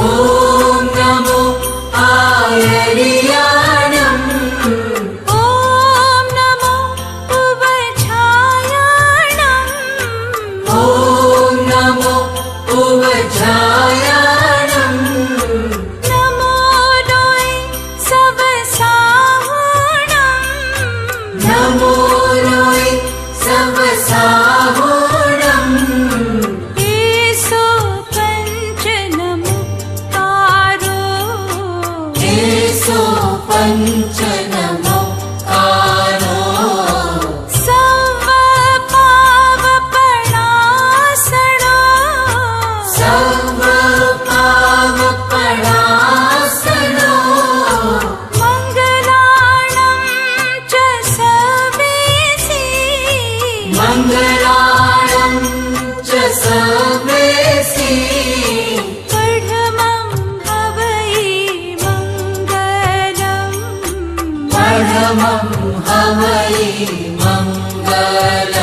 ॐ नमो आयर्याणम् ॐ नमो उवझायाणम् ॐ नमो उवझायाणम् नमो लोय सवसाहुणम् नमो लोय सवसाहुणम् येषु पञ्चनमुक्तारो येषु पञ्चनमुक्तारो सर्वपावपणासनो सर्वपावपणासनो मङ्गलाणं च सवेसि मङ्गलाणं च सवेसि पठमं हवै मङ्गलम् परमं हवै मङ्गलम्